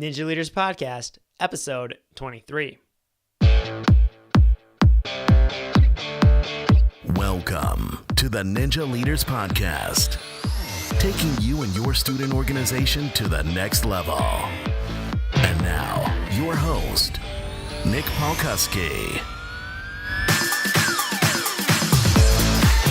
Ninja Leaders Podcast, episode 23. Welcome to the Ninja Leaders Podcast, taking you and your student organization to the next level. And now, your host, Nick Palkowski.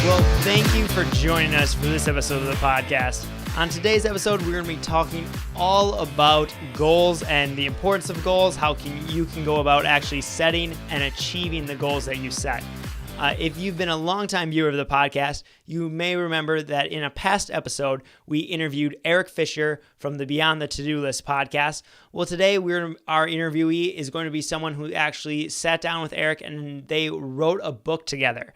Well, thank you for joining us for this episode of the podcast. On today's episode, we're going to be talking all about goals and the importance of goals, how you can go about actually setting and achieving the goals that you set. If you've been a longtime viewer of the podcast, you may remember that in a past episode, we interviewed Eric Fisher from the Beyond the To-Do List podcast. Well, today, our interviewee is going to be someone who actually sat down with Eric and they wrote a book together.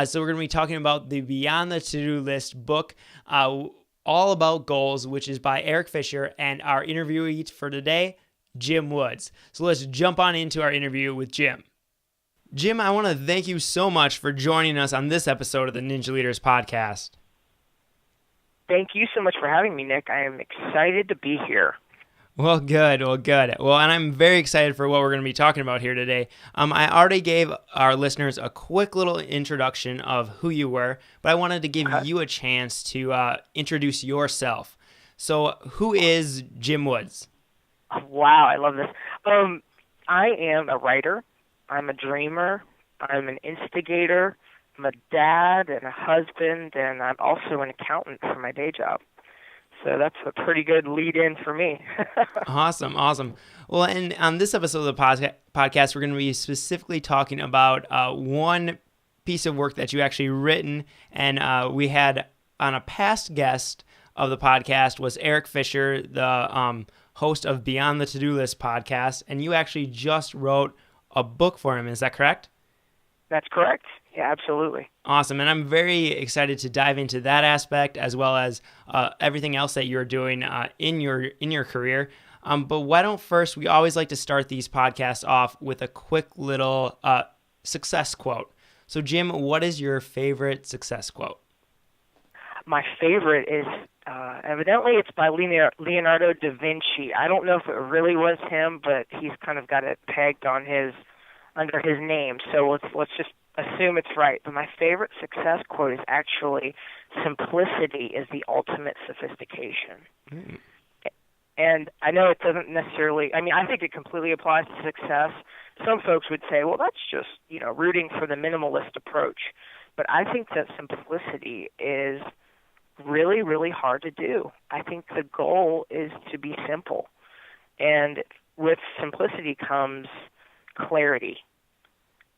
So we're going to be talking about the Beyond the To-Do List book, all about goals, which is by Eric Fisher, and our interviewee for today, Jim Woods. So let's jump on into our interview with Jim. Jim, I want to thank you so much for joining us on this episode of the Ninja Leaders Podcast. Thank you so much for having me, Nick. I am excited to be here. Well, good. Well, and I'm very excited for what we're going to be talking about here today. I already gave our listeners a quick little introduction of who you were, but I wanted to give you a chance to introduce yourself. So who is Jim Woods? Wow, I love this. I am a writer. I'm a dreamer. I'm an instigator. I'm a dad and a husband, and I'm also an accountant for my day job. So that's a pretty good lead-in for me. Awesome. Well, and on this episode of the podcast, we're going to be specifically talking about one piece of work that you actually written, and we had on a past guest of the podcast was Eric Fisher, the host of Beyond the To-Do List podcast, and you actually just wrote a book for him. Is that correct? That's correct. Yeah, absolutely. Awesome. And I'm very excited to dive into that aspect as well as everything else that you're doing in your career. But why don't first, we always like to start these podcasts off with a quick little success quote. So Jim, what is your favorite success quote? My favorite is, evidently it's by Leonardo da Vinci. I don't know if it really was him, but he's kind of got it pegged on under his name. So let's just assume it's right. But my favorite success quote is actually, simplicity is the ultimate sophistication. Mm. And I know it doesn't necessarily, I think it completely applies to success. Some folks would say, well, that's just, rooting for the minimalist approach. But I think that simplicity is really, really hard to do. I think the goal is to be simple. And with simplicity comes clarity.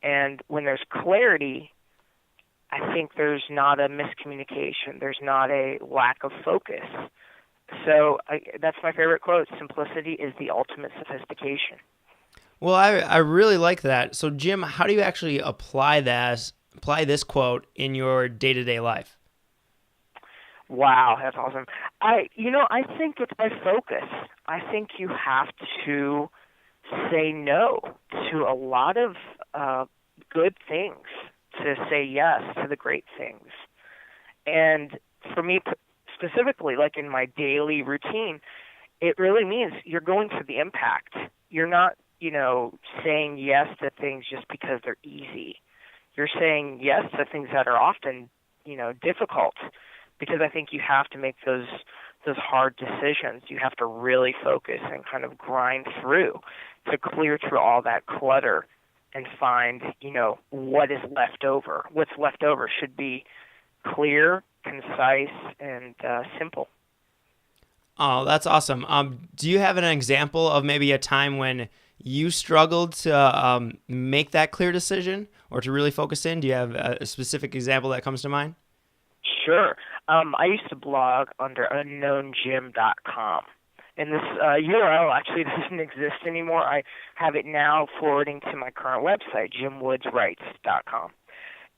And when there's clarity, I think there's not a miscommunication. There's not a lack of focus. So that's my favorite quote. Simplicity is the ultimate sophistication. Well, I really like that. So, Jim, how do you actually apply this quote in your day-to-day life? Wow, that's awesome. I think it's by focus. I think you have to say no to a lot of good things, to say yes to the great things. And for me specifically, like in my daily routine, it really means you're going for the impact. You're not, saying yes to things just because they're easy. You're saying yes to things that are often, difficult, because I think you have to make those hard decisions. You have to really focus and kind of grind through to clear through all that clutter and find, what is left over. What's left over should be clear, concise, and simple. Oh, that's awesome. Do you have an example of maybe a time when you struggled to make that clear decision or to really focus in? Do you have a specific example that comes to mind? Sure. I used to blog under unknowngym.com. And this URL actually doesn't exist anymore. I have it now forwarding to my current website, jimwoodswrites.com.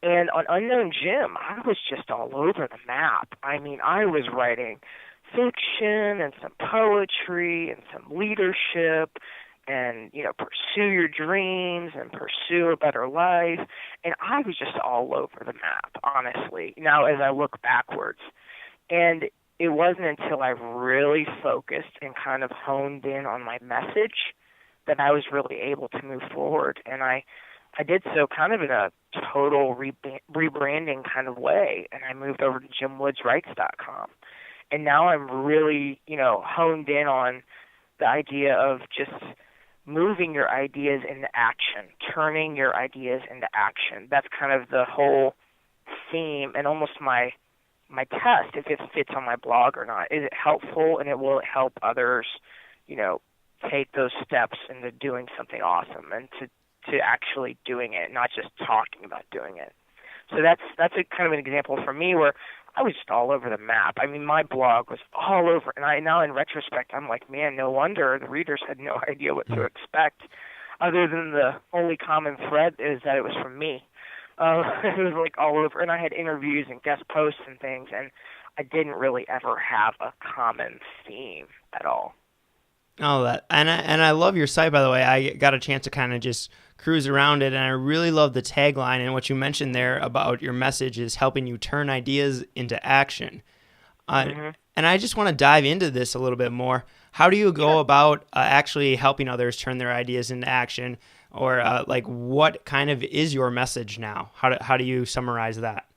And on Unknown Gym, I was just all over the map. I was writing fiction and some poetry and some leadership and, pursue your dreams and pursue a better life. And I was just all over the map, honestly, now as I look backwards. And it wasn't until I really focused and kind of honed in on my message that I was really able to move forward. And I did so kind of in a total rebranding kind of way, and I moved over to JimWoodsWrites.com. And now I'm really, honed in on the idea of just moving your ideas into action, turning your ideas into action. That's kind of the whole theme and almost my test, if it fits on my blog or not. Is it helpful, and will it help others, take those steps into doing something awesome and to actually doing it, not just talking about doing it. So that's a kind of an example for me where I was just all over the map. I mean, my blog was all over, and now in retrospect, I'm like, man, no wonder the readers had no idea what to expect, other than the only common thread is that it was from me. It was like all over, and I had interviews and guest posts and things, and I didn't really ever have a common theme at all. Oh, and I love your site, by the way. I got a chance to kind of just cruise around it, and I really love the tagline and what you mentioned there about your message is helping you turn ideas into action. And I just want to dive into this a little bit more. How do you go about actually helping others turn their ideas into action, or what kind of is your message now? How do you summarize that?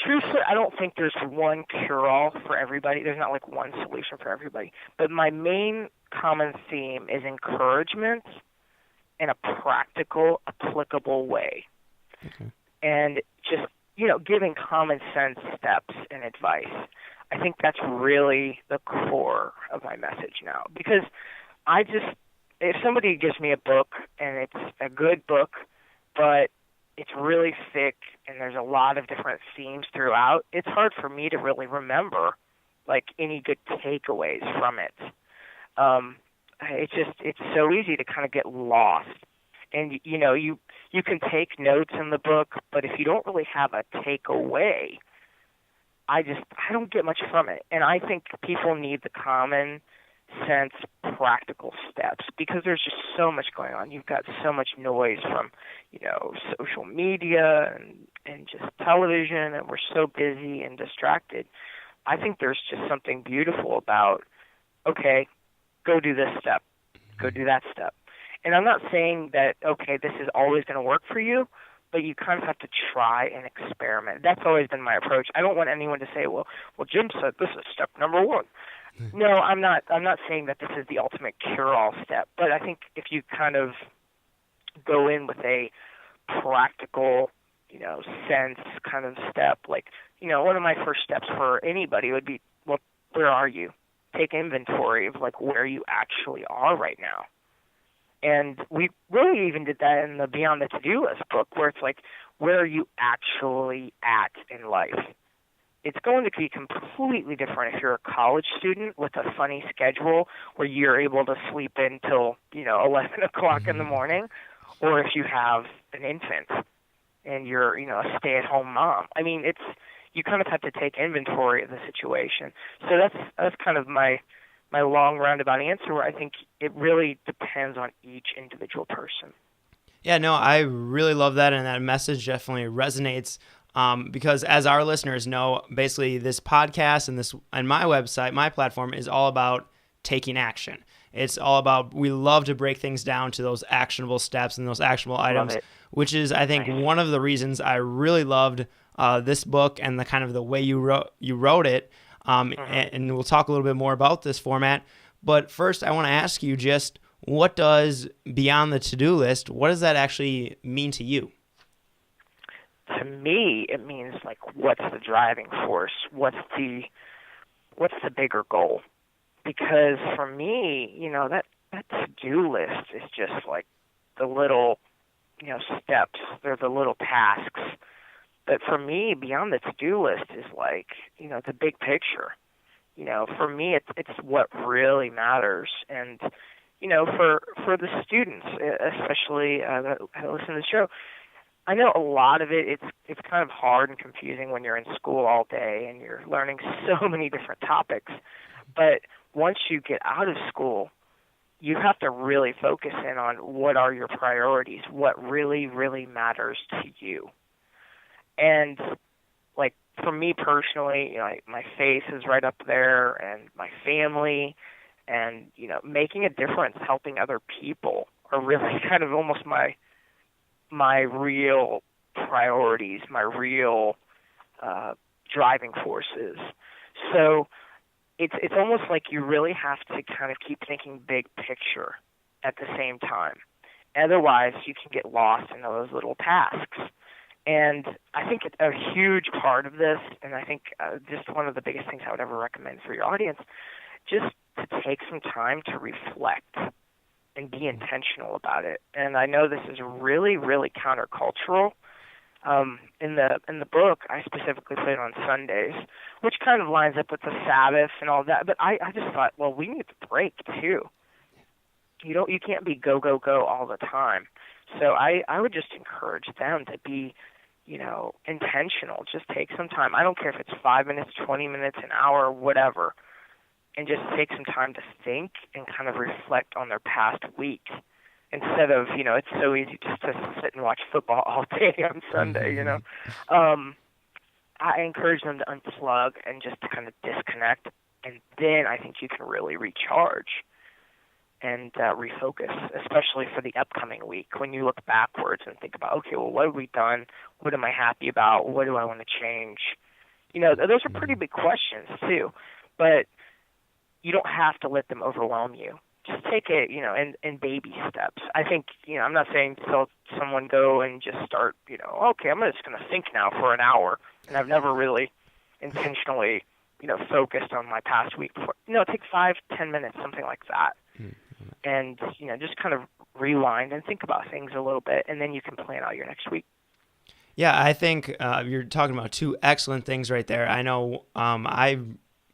Truthfully, I don't think there's one cure-all for everybody. There's not like one solution for everybody. But my main common theme is encouragement in a practical, applicable way. Okay. And just, giving common sense steps and advice. I think that's really the core of my message now. Because if somebody gives me a book and it's a good book, but it's really thick and there's a lot of different themes throughout, it's hard for me to really remember any good takeaways from it. It's so easy to kind of get lost. And you can take notes in the book, but if you don't really have a takeaway, I don't get much from it. And I think people need the common sense practical steps because there's just so much going on. You've got so much noise from social media and just television, and we're so busy and distracted. I think there's just something beautiful about, okay, go do this step, go do that step. And I'm not saying that, okay, this is always going to work for you, but you kind of have to try and experiment. That's always been my approach. I don't want anyone to say, well, Jim said this is step number one. No, I'm not saying that this is the ultimate cure-all step, but I think if you kind of go in with a practical, sense kind of step, one of my first steps for anybody would be, well, where are you? Take inventory of where you actually are right now. And we really even did that in the Beyond the To-Do List book, where it's where are you actually at in life? It's going to be completely different if you're a college student with a funny schedule where you're able to sleep in till 11 o'clock in the morning, or if you have an infant and you're a stay-at-home mom. I mean, you kind of have to take inventory of the situation. So that's kind of my long roundabout answer, where I think it really depends on each individual person. Yeah, no, I really love that, and that message definitely resonates. Because as our listeners know, basically this podcast and my website, my platform is all about taking action. It's all about, we love to break things down to those actionable steps and those actionable items, which is, I think, one of the reasons I really loved this book and the kind of the way you wrote it. And we'll talk a little bit more about this format. But first, I want to ask you just, what does Beyond the To-Do List, what does that actually mean to you? To me, it means what's the driving force? What's the bigger goal? Because for me, that to-do list is just the little, steps. They're the little tasks. But for me, Beyond the to-do list is the big picture. For me, it's what really matters. And for the students, especially that listen to the show, I know a lot of it's kind of hard and confusing when you're in school all day and you're learning so many different topics. But once you get out of school, you have to really focus in on what are your priorities, what really, really matters to you. And like for me personally, you know, my face is right up there, and my family, and you know, making a difference, helping other people are really kind of almost my real priorities, my real driving forces. So it's almost like you really have to kind of keep thinking big picture at the same time. Otherwise, you can get lost in those little tasks. And I think a huge part of this, and I think just one of the biggest things I would ever recommend for your audience, just to take some time to reflect and be intentional about it. And I know this is really, really countercultural. In the book, I specifically put it on Sundays, which kind of lines up with the Sabbath and all that. But I just thought, well, we need to break too. You can't be go go go all the time. So I would just encourage them to be, you know, intentional. Just take some time. I don't care if it's 5 minutes, 20 minutes, an hour, whatever, and just take some time to think and kind of reflect on their past week. Instead of, you know, it's so easy just to sit and watch football all day on Sunday, you know. I encourage them to unplug and just to kind of disconnect, and then I think you can really recharge and refocus, especially for the upcoming week. When you look backwards and think about, okay, well, what have we done? What am I happy about? What do I want to change? You know, those are pretty big questions, too. But you don't have to let them overwhelm you. Just take it, you know, in baby steps. I think, you know, I'm not saying to someone go and just start, you know, okay, I'm just going to think now for an hour. And I've never really intentionally, you know, focused on my past week before. You know, take 5-10 minutes, something like that. And, you know, just kind of rewind and think about things a little bit, and then you can plan out your next week. Yeah, I think you're talking about two excellent things right there. I know I've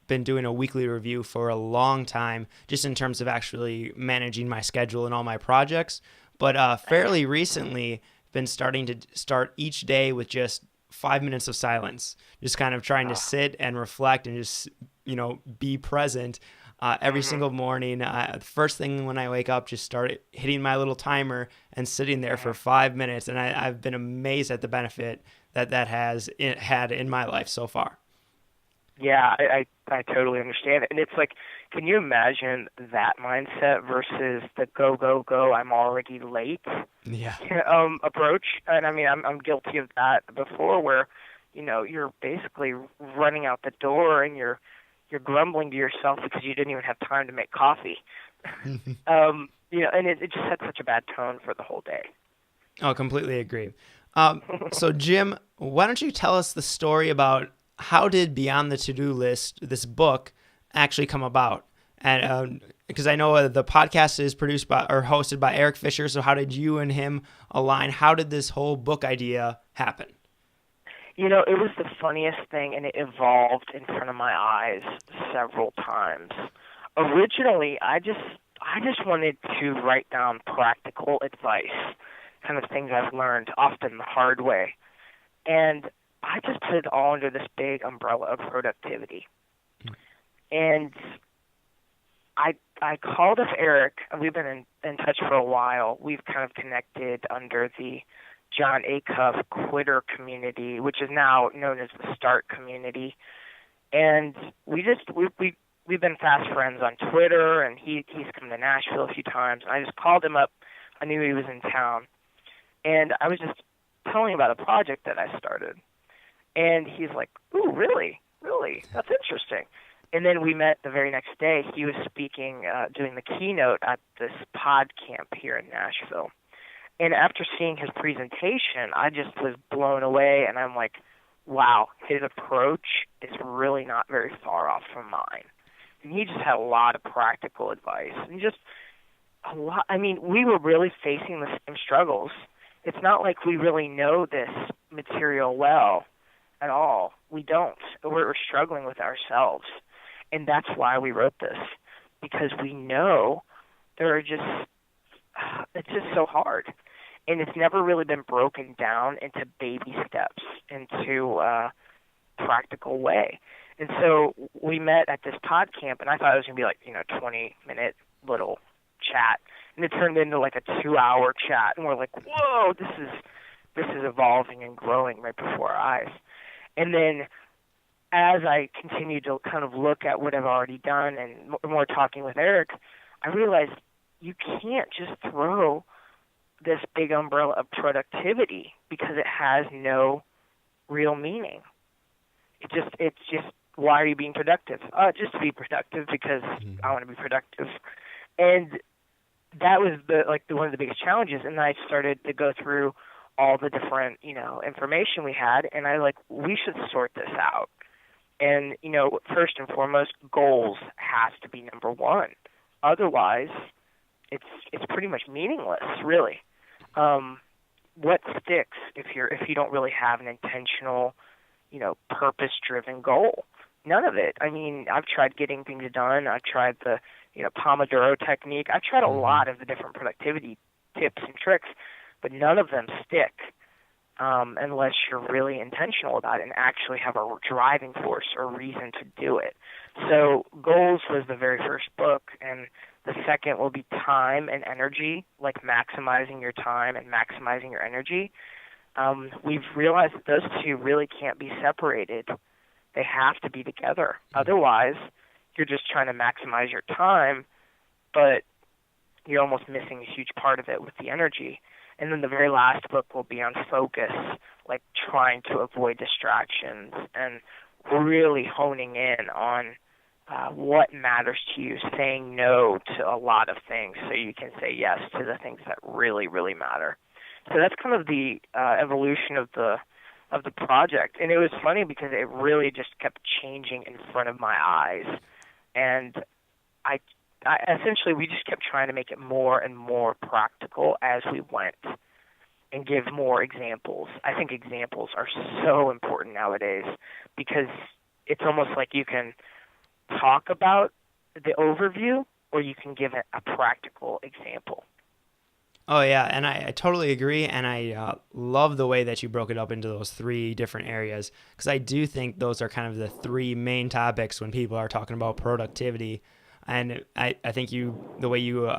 been doing a weekly review for a long time, just in terms of actually managing my schedule and all my projects. But fairly recently, been starting to start each day with just 5 minutes of silence, just kind of trying to sit and reflect and just, you know, be present. Every single morning, first thing when I wake up, just start hitting my little timer and sitting there for 5 minutes. And I've been amazed at the benefit that has had in my life so far. Yeah, I totally understand it. And it's like, can you imagine that mindset versus the go, go, go, I'm already late approach? And I mean, I'm guilty of that before, where, you know, you're basically running out the door and you're grumbling to yourself because you didn't even have time to make coffee. You know, and it just sets such a bad tone for the whole day. Oh, completely agree. So Jim, why don't you tell us the story about how did Beyond the To-Do List, this book, actually come about? And because I know the podcast is produced by or hosted by Eric Fisher, so how did you and him align? How did this whole book idea happen? You know, it was the funniest thing, and it evolved in front of my eyes several times. Originally, I just wanted to write down practical advice, kind of things I've learned, often the hard way. And I just put it all under this big umbrella of productivity. And I called up Eric. We've been in touch for a while. We've kind of connected under the John Acuff Quitter community, which is now known as the Start community. And we've been fast friends on Twitter, and he's come to Nashville a few times. And I just called him up. I knew he was in town. And I was just telling him about a project that I started. And he's like, ooh, really? Really? That's interesting. And then we met the very next day. He was speaking, doing the keynote at this pod camp here in Nashville. And after seeing his presentation, I just was blown away. And I'm like, wow, his approach is really not very far off from mine. And he just had a lot of practical advice. And just a lot. I mean, we were really facing the same struggles. It's not like we really know this material well at all. We don't. We're struggling with ourselves. And that's why we wrote this, because we know it's just so hard. And it's never really been broken down into baby steps, into a practical way. And so we met at this pod camp, and I thought it was going to be like, 20-minute little chat. And it turned into like a 2-hour chat. And we're like, whoa, this is evolving and growing right before our eyes. And then as I continued to kind of look at what I've already done and more talking with Eric, I realized you can't just throw this big umbrella of productivity because it has no real meaning. It's just why are you being productive? Just to be productive because I want to be productive. And that was one of the biggest challenges. And I started to go through all the different, information we had, and we should sort this out. And, first and foremost, goals has to be number one. Otherwise, it's pretty much meaningless, really. What sticks if you don't really have an intentional, purpose-driven goal? None of it. I mean, I've tried getting things done. I've tried the, Pomodoro technique. I've tried a lot of the different productivity tips and tricks, but none of them stick unless you're really intentional about it and actually have a driving force or reason to do it. So Goals was the very first book, and the second will be Time and Energy, like maximizing your time and maximizing your energy. We've realized that those two really can't be separated. They have to be together. Otherwise, you're just trying to maximize your time, but you're almost missing a huge part of it with the energy. And then the very last book will be on focus, like trying to avoid distractions and really honing in on what matters to you, saying no to a lot of things so you can say yes to the things that really, really matter. So that's kind of the evolution of the project. And it was funny because it really just kept changing in front of my eyes. And I essentially, we just kept trying to make it more and more practical as we went and give more examples. I think examples are so important nowadays because it's almost like you can talk about the overview or you can give it a practical example. Oh, yeah, and I totally agree, and I love the way that you broke it up into those three different areas, because I do think those are kind of the three main topics when people are talking about productivity. And I think the way you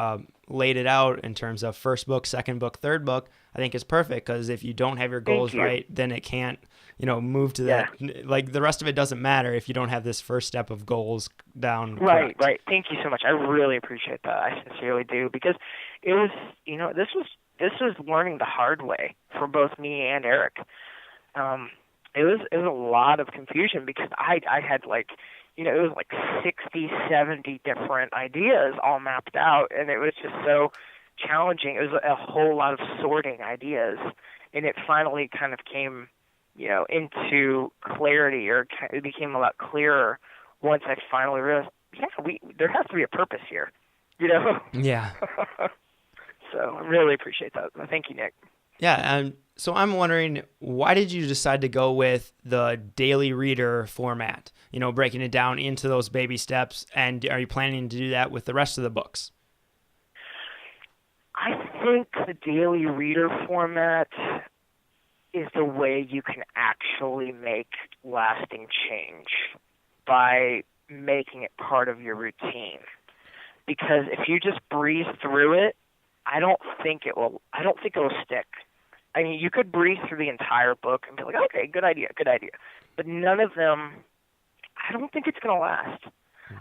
laid it out in terms of first book, second book, third book, I think is perfect, because if you don't have your goals right, then it can't, move to that. Like the rest of it doesn't matter if you don't have this first step of goals down. Right, correct. Right. Thank you so much. I really appreciate that. I sincerely do, because it was, this was learning the hard way for both me and Eric. It was a lot of confusion because I had it was 60, 70 different ideas all mapped out, and it was just so challenging. It was a whole lot of sorting ideas, and it finally kind of came, into clarity, or it became a lot clearer once I finally realized, there has to be a purpose here, Yeah. So I really appreciate that. Thank you, Nick. Yeah, so I'm wondering, why did you decide to go with the daily reader format? Breaking it down into those baby steps, and are you planning to do that with the rest of the books? I think the daily reader format is the way you can actually make lasting change by making it part of your routine. Because if you just breeze through it, I don't think it will stick. I mean, you could breeze through the entire book and be like, okay, good idea. But none of them, I don't think it's going to last.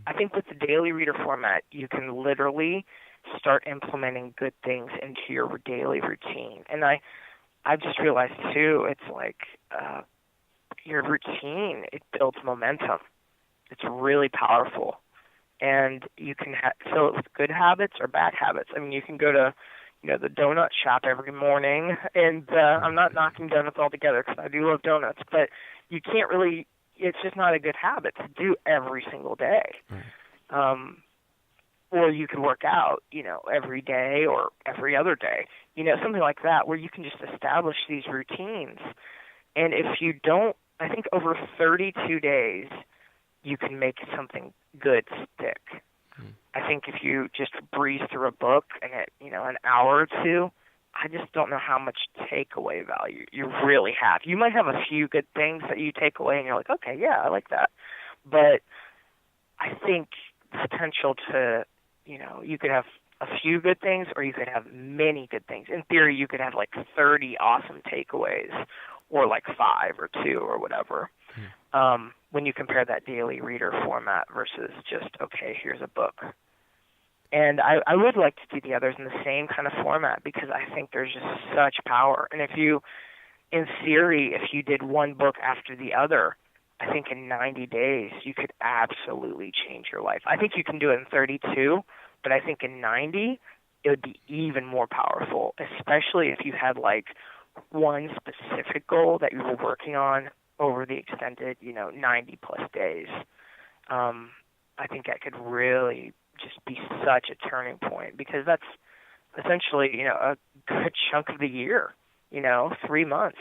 I think with the daily reader format, you can literally start implementing good things into your daily routine. And I've just realized, too, it's your routine, it builds momentum. It's really powerful. And you can fill it with good habits or bad habits. I mean, you can go to the donut shop every morning, and I'm not knocking donuts altogether because I do love donuts, but you can't really, it's just not a good habit to do every single day. Right. Or you can work out, every day or every other day, something like that, where you can just establish these routines. And if you don't, I think over 32 days, you can make something good stick. I think if you just breeze through a book and an hour or two, I just don't know how much takeaway value you really have. You might have a few good things that you take away and you're like, okay, yeah, I like that. But I think the potential to, you could have a few good things or you could have many good things. In theory, you could have 30 awesome takeaways, or like 5 or 2 or whatever. When you compare that daily reader format versus just, okay, here's a book. And I would like to do the others in the same kind of format because I think there's just such power. And if you, in theory, if you did one book after the other, I think in 90 days you could absolutely change your life. I think you can do it in 32, but I think in 90 it would be even more powerful, especially if you had like one specific goal that you were working on over the extended, 90 plus days. I think that could really just be such a turning point because that's essentially, a good chunk of the year. 3 months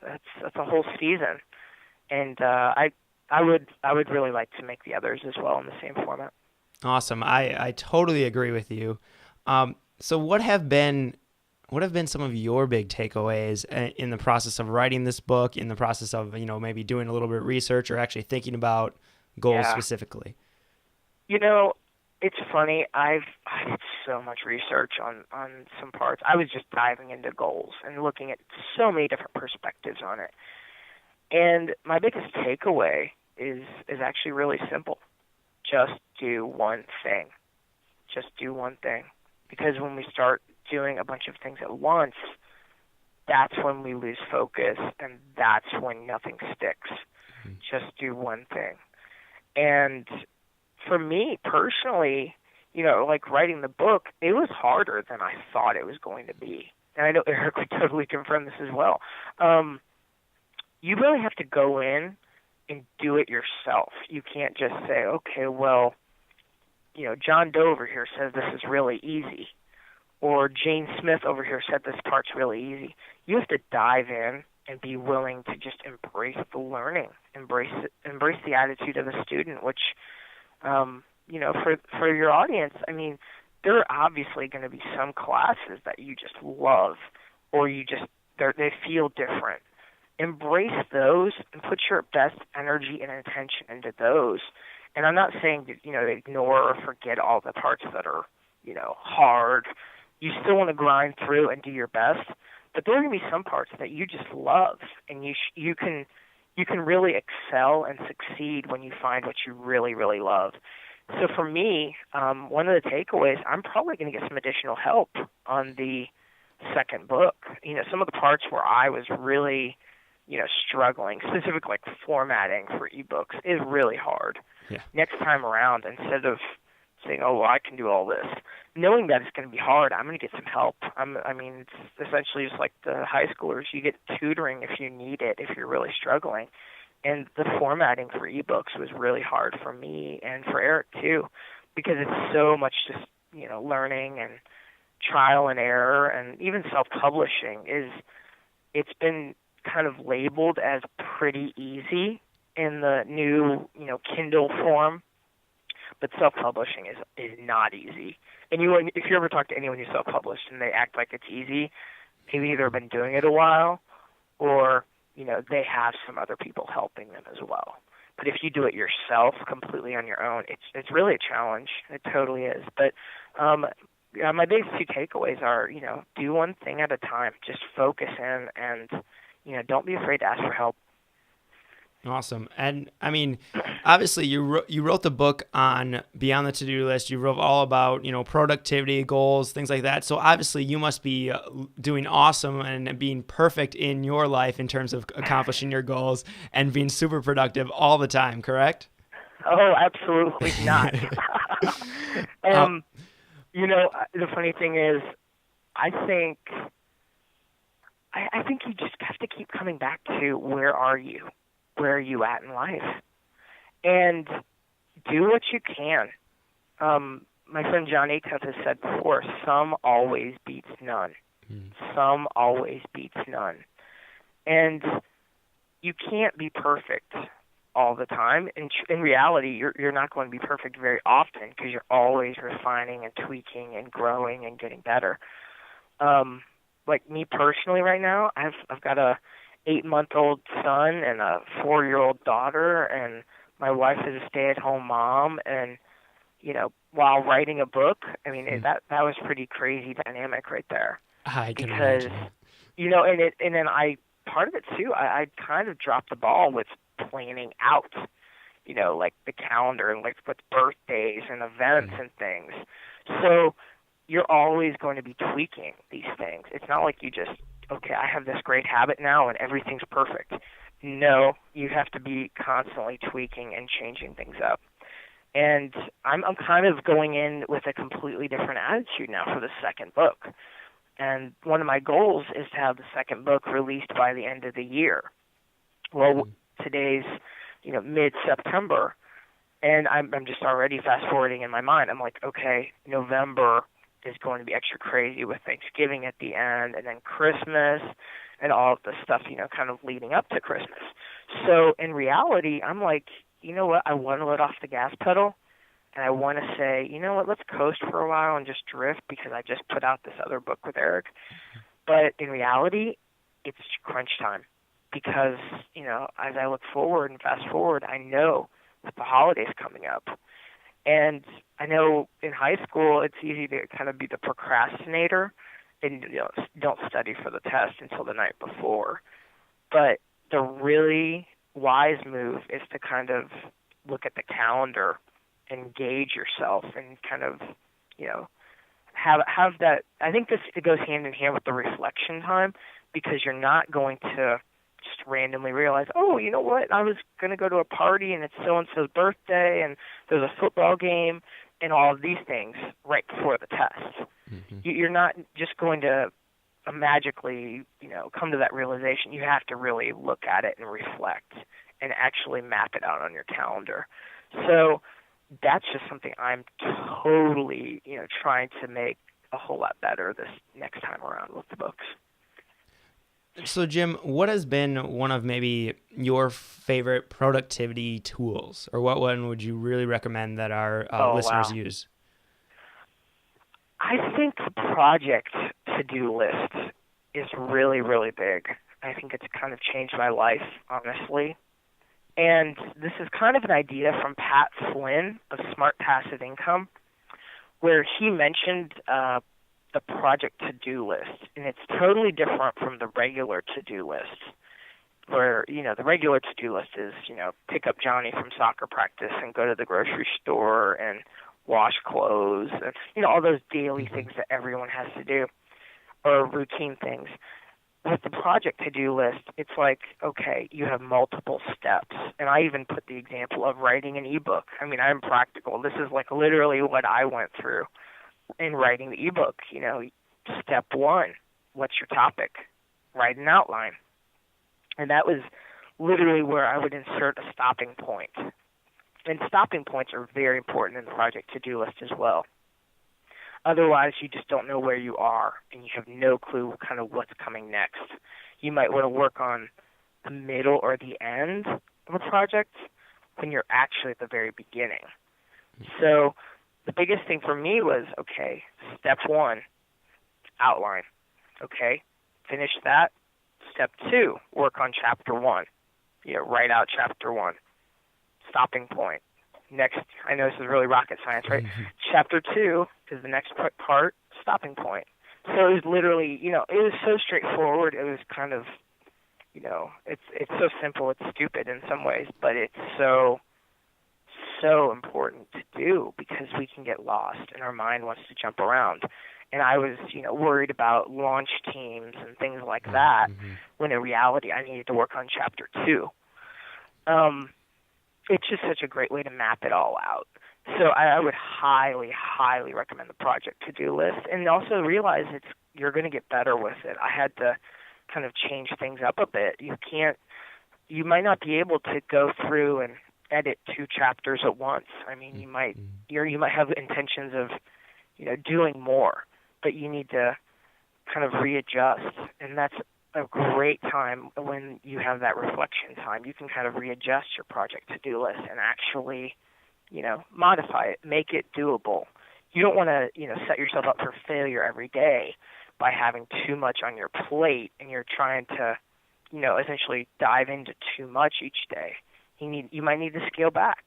that's a whole season. And I would really like to make the others as well in the same format. Awesome. I totally agree with you. So what have been some of your big takeaways in the process of writing this book, in the process of, maybe doing a little bit of research or actually thinking about goals specifically? It's funny. I did so much research on some parts. I was just diving into goals and looking at so many different perspectives on it. And my biggest takeaway is actually really simple. Just do one thing. Just do one thing. Because when we start doing a bunch of things at once, that's when we lose focus, and that's when nothing sticks. Just do one thing. And for me personally, like writing the book, it was harder than I thought it was going to be. And I know Eric would totally confirm this as well. You really have to go in and do it yourself. You can't just say, okay, well, John Doe over here says this is really easy, or Jane Smith over here said this part's really easy. You have to dive in and be willing to just embrace the learning, embrace the attitude of the student, which, for your audience, I mean, there are obviously going to be some classes that you just love, or they feel different. Embrace those and put your best energy and attention into those. And I'm not saying to, ignore or forget all the parts that are, hard. You still want to grind through and do your best, but there are going to be some parts that you just love, and you can really excel and succeed when you find what you really, really love. So for me, one of the takeaways, I'm probably going to get some additional help on the second book. Some of the parts where I was really, struggling, specifically like formatting for ebooks, is really hard. Yeah. Next time around, instead of saying, oh, well, I can do all this, knowing that it's going to be hard, I'm going to get some help. It's essentially just like the high schoolers. You get tutoring if you need it, if you're really struggling. And the formatting for ebooks was really hard for me and for Eric too, because it's so much just, learning and trial and error, and even self-publishing it's been kind of labeled as pretty easy in the new, Kindle form, but self-publishing is not easy. And if you ever talk to anyone who's self-published and they act like it's easy, they've either been doing it a while or, they have some other people helping them as well. But if you do it yourself completely on your own, it's really a challenge. It totally is. But my biggest 2 takeaways are, do one thing at a time. Just focus in and, don't be afraid to ask for help. Awesome. And I mean, obviously you wrote the book on Beyond the To-Do List. You wrote all about, productivity, goals, things like that. So obviously you must be doing awesome and being perfect in your life in terms of accomplishing your goals and being super productive all the time, correct? Oh, absolutely not. The funny thing is, I think you just have to keep coming back to where are you? Where are you at in life? And do what you can. My friend John Acuff has said before, some always beats none. Some always beats none. And you can't be perfect all the time. In reality, you're not going to be perfect very often because you're always refining and tweaking and growing and getting better. Like me personally right now, I've got a 8-month-old son and a 4-year-old daughter, and my wife is a stay-at-home mom. And while writing a book, that was pretty crazy dynamic right there. I can imagine. And then I part of it too, I kind of dropped the ball with planning out, like the calendar and like with birthdays and events and things. So you're always going to be tweaking these things. It's not like you just, okay, I have this great habit now and everything's perfect. No, you have to be constantly tweaking and changing things up. And I'm kind of going in with a completely different attitude now for the second book. And one of my goals is to have the second book released by the end of the year. Well, today's, mid-September, and I'm just already fast-forwarding in my mind. I'm like, okay, November is going to be extra crazy with Thanksgiving at the end, and then Christmas, and all of the stuff, kind of leading up to Christmas. So in reality, I'm like, you know what, I want to let off the gas pedal, and I want to say, you know what, let's coast for a while and just drift because I just put out this other book with Eric. But in reality, it's crunch time because, as I look forward and fast forward, I know with the holidays coming up. And I know in high school it's easy to kind of be the procrastinator and don't study for the test until the night before. But the really wise move is to kind of look at the calendar and gauge yourself and kind of, have that. I think it goes hand in hand with the reflection time because you're not going to just randomly realize, oh, you know what, I was going to go to a party and it's so-and-so's birthday and there's a football game and all of these things right before the test. Mm-hmm. You're not just going to magically, come to that realization. You have to really look at it and reflect and actually map it out on your calendar. So that's just something I'm totally, trying to make a whole lot better this next time around with the books. So, Jim, what has been one of maybe your favorite productivity tools, or what one would you really recommend that our listeners use? I think the project to-do list is really, really big. I think it's kind of changed my life, honestly. And this is kind of an idea from Pat Flynn of Smart Passive Income, where he mentioned the project to-do list. And it's totally different from the regular to-do list, where, the regular to-do list is, pick up Johnny from soccer practice and go to the grocery store and wash clothes and, all those daily things that everyone has to do, or routine things. With the project to-do list, it's like, okay, you have multiple steps. And I even put the example of writing an ebook. I mean, I'm practical. This is like literally what I went through in writing the ebook. Step one, what's your topic? Write an outline. And that was literally where I would insert a stopping point. And stopping points are very important in the project to-do list as well. Otherwise, you just don't know where you are, and you have no clue kind of what's coming next. You might want to work on the middle or the end of a project when you're actually at the very beginning. So the biggest thing for me was, okay, step one, outline. Okay, finish that. Step two, work on chapter one. Write out chapter one. Stopping point. Next, I know this is really rocket science, right? Mm-hmm. Chapter 2 is the next part, stopping point. So it was literally, it was so straightforward. It was kind of, it's so simple. It's stupid in some ways, but it's so important to do because we can get lost and our mind wants to jump around. And I was, worried about launch teams and things like that, when in reality I needed to work on chapter 2. It's just such a great way to map it all out. So I would highly, highly recommend the project to-do list, and also realize you're going to get better with it. I had to kind of change things up a bit. You might not be able to go through and edit 2 chapters at once. I mean, you might have intentions of, doing more, but you need to kind of readjust, and that's a great time when you have that reflection time. You can kind of readjust your project to-do list and actually, modify it, make it doable. You don't want to, set yourself up for failure every day by having too much on your plate and you're trying to, essentially dive into too much each day. You might need to scale back.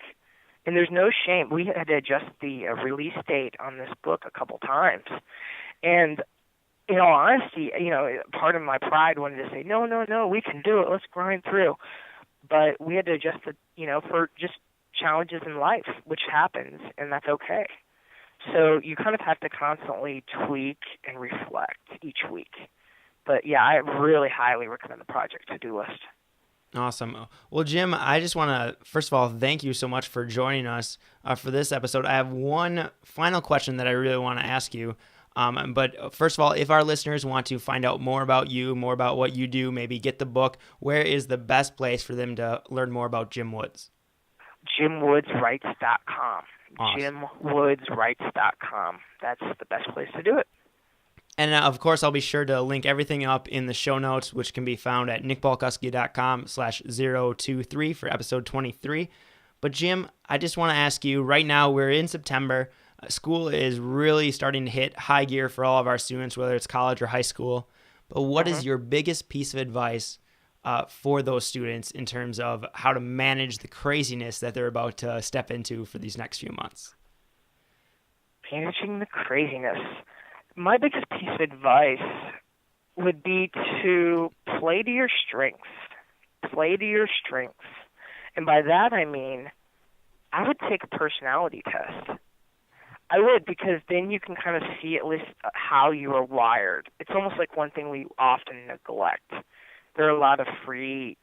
And there's no shame. We had to adjust the release date on this book a couple times. And in all honesty, part of my pride wanted to say, no, we can do it. Let's grind through. But we had to adjust for just challenges in life, which happens, and that's okay. So you kind of have to constantly tweak and reflect each week. But yeah, I really highly recommend the project to-do list. Awesome. Well, Jim, I just want to, first of all, thank you so much for joining us for this episode. I have one final question that I really want to ask you. But first of all, if our listeners want to find out more about you, more about what you do, maybe get the book, where is the best place for them to learn more about Jim Woods? JimWoodsWrites.com. Awesome. JimWoodsWrites.com. That's the best place to do it. And of course, I'll be sure to link everything up in the show notes, which can be found at nickpalkowski.com/023 for episode 23. But Jim, I just want to ask you, right now we're in September. School is really starting to hit high gear for all of our students, whether it's college or high school. But what is your biggest piece of advice for those students in terms of how to manage the craziness that they're about to step into for these next few months? Managing the craziness. My biggest piece of advice would be to play to your strengths. Play to your strengths. And by that I mean, I would take a personality test. I would, because then you can kind of see at least how you are wired. It's almost like one thing we often neglect. There are a lot of free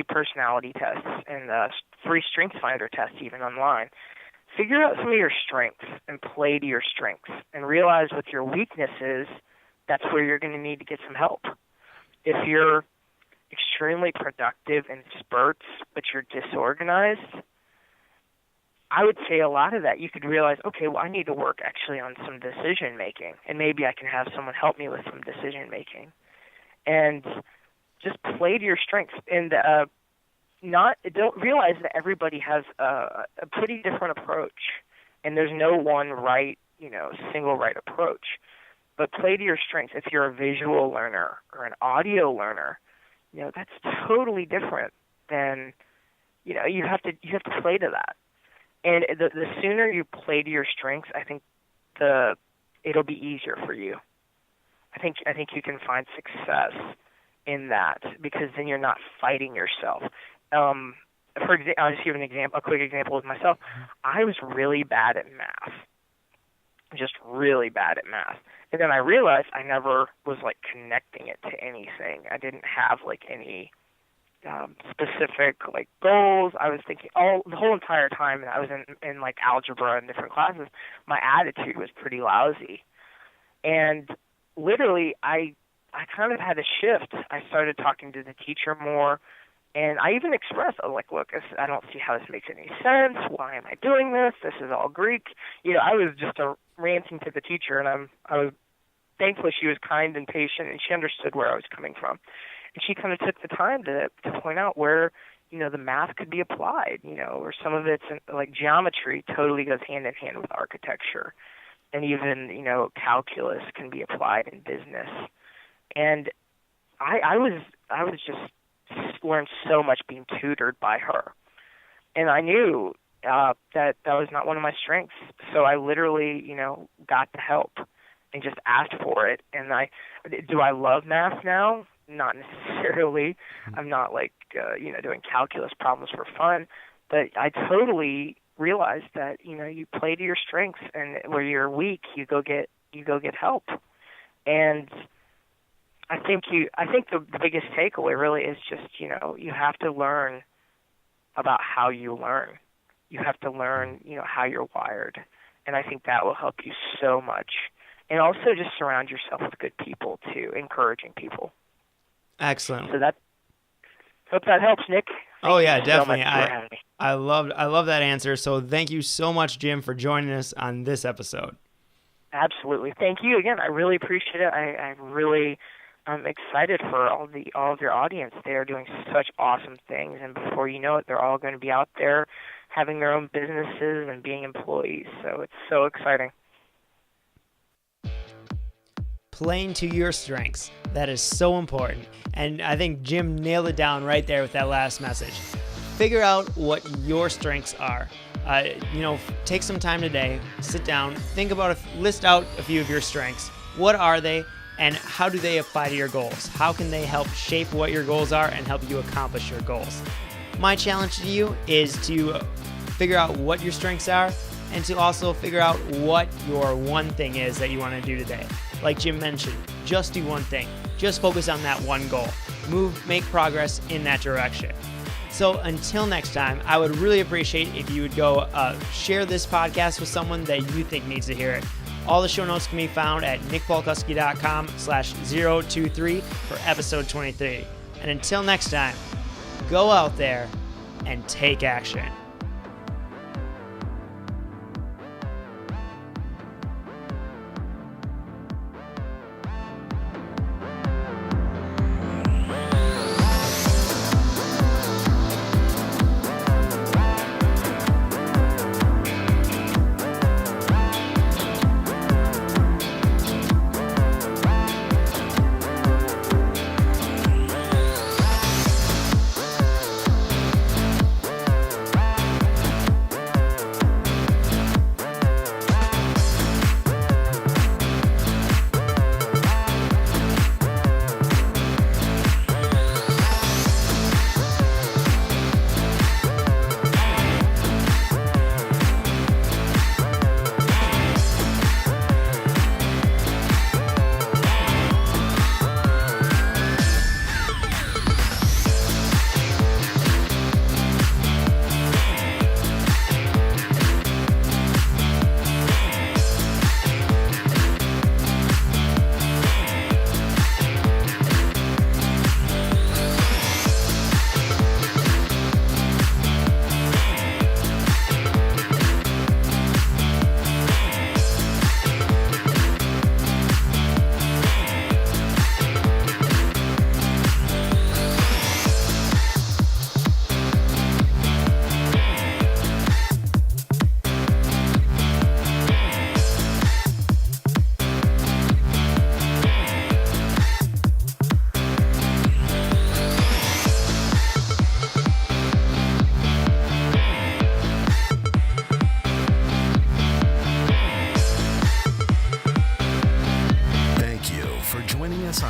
personality tests and free strengths finder tests even online. Figure out some of your strengths and play to your strengths, and realize with your weaknesses, that's where you're going to need to get some help. If you're extremely productive in spurts, but you're disorganized, I would say a lot of that you could realize, okay, well, I need to work actually on some decision making, and maybe I can have someone help me with some decision making. And just play to your strengths, and don't realize that everybody has a pretty different approach, and there's no one right, single right approach. But play to your strengths. If you're a visual learner or an audio learner, that's totally different than, you have to play to that. And the sooner you play to your strengths, I think it'll be easier for you. I think you can find success in that, because then you're not fighting yourself. I'll just give a quick example with myself. I was really bad at math, just really bad at math. And then I realized I never was connecting it to anything. I didn't have any specific goals. I was thinking the whole entire time that I was in algebra and different classes, my attitude was pretty lousy. And literally I kind of had a shift. I started talking to the teacher more, and I even expressed, look, I don't see how this makes any sense. Why am I doing this? This is all Greek. I was just ranting to the teacher, and I was thankful she was kind and patient, and she understood where I was coming from. And she kind of took the time to point out where, the math could be applied, or some of it's geometry totally goes hand in hand with architecture. And even, calculus can be applied in business. And I was just learned so much being tutored by her. And I knew that was not one of my strengths. So I literally, got the help and just asked for it. And do I love math now? Not necessarily. I'm not doing calculus problems for fun, but I totally realized that, you play to your strengths, and where you're weak, you go get help. And I think the biggest takeaway really is just, you have to learn about how you learn. You have to learn, how you're wired. And I think that will help you so much. And also just surround yourself with good people too, encouraging people. Excellent. So hope that helps, Nick. Thank you definitely. So much for having me. I love that answer. So thank you so much, Jim, for joining us on this episode. Absolutely. Thank you again. I really appreciate it. I really I'm excited for all of your audience. They are doing such awesome things, and before you know it, they're all going to be out there having their own businesses and being employees. So it's so exciting. Playing to your strengths. That is so important. And I think Jim nailed it down right there with that last message. Figure out what your strengths are. Take some time today, sit down, think about list out a few of your strengths. What are they? and how do they apply to your goals? How can they help shape what your goals are and help you accomplish your goals? My challenge to you is to figure out what your strengths are and to also figure out what your one thing is that you want to do today. Like Jim mentioned, just do one thing. Just focus on that one goal. Make progress in that direction. So until next time, I would really appreciate if you would go share this podcast with someone that you think needs to hear it. All the show notes can be found at nickpalkowski.com/023 for episode 23. And until next time, go out there and take action.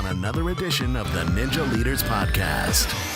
Another edition of the Ninja Leaders Podcast.